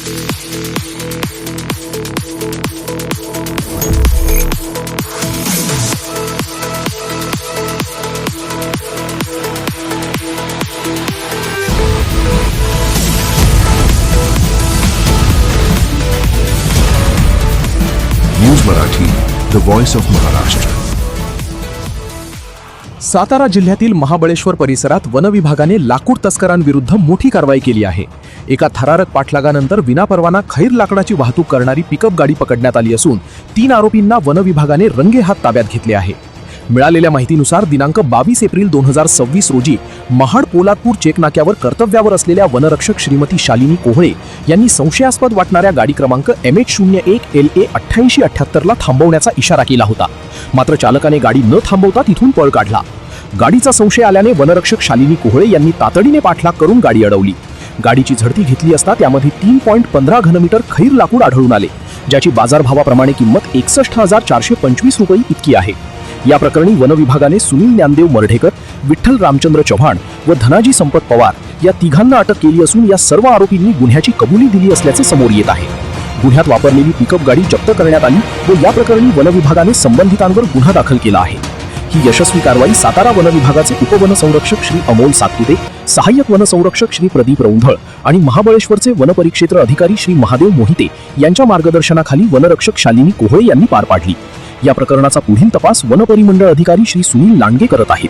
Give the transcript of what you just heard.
News Marathi, the voice of Maharashtra. Satara जिल्ह्यातील महाबळेश्वर परिसरात one विभागाने लाकूड तस्करांविरुद्ध मोठी कारवाई केली आहे. एका थरारक पाठलागानंतर विनापरवाना खैर लाकडाची वाहतूक करणारी पिकअप गाडी पकडण्यात आली असून 3 आरोपींना वन विभागाने रंगेहात ताब्यात घेतले आहे. मिळालेल्या माहितीनुसार दिनांक 22 एप्रिल 2026 रोजी महाड पोलादपूर चेक नाक्यावर कर्तव्यावर असलेल्या वनरक्षक श्रीमती शालिनी कोहळे यांनी संशयास्पद वाटणाऱ्या गाडी क्रमांक MH01LA8878 ला थांबवण्याचा इशारा केला होता. मात्र चालकाने गाडी न थांबवता तिथून पळ काढला. गाडीचा संशय आल्याने वनरक्षक शालिनी कोहळे यांनी तातडीने पाठलाग करून गाडी अडवली. गाडीची झडती घेतली असता त्यामध्ये 3.15 घनमीटर खैर लाकूड आढळून आले, ज्याची बाजारभावाप्रमाणे किंमत 61,425 रुपये इतकी आहे. या प्रकरणी वन विभागाने सुनील ज्ञानदेव मर्ढेकर, विठ्ठल रामचंद्र चव्हाण व धनाजी संपत पवार या तिघांना अटक केली असून या सर्व आरोपींनी गुन्ह्याची कबुली दिली असल्याचे समोर येत आहे. गुन्ह्यात वापरलेली पिकअप गाडी जप्त करण्यात आली व या प्रकरणी वन विभागाने संबंधितांवर गुन्हा दाखल केला आहे. ही यशस्वी कारवाई सातारा वन विभागाचे उपवन संरक्षक श्री अमोल सातपुते, सहाय्यक वन संरक्षक श्री प्रदीप रौंधळ आणि महाबळेश्वरचे वनपरिक्षेत्र अधिकारी श्री महादेव मोहिते यांच्या मार्गदर्शनाखाली वनरक्षक शालिनी कोहळे यांनी पार पाडली. या प्रकरणाचा पुढील तपास वनपरिमंडळ अधिकारी श्री सुनील लांडगे करत आहेत.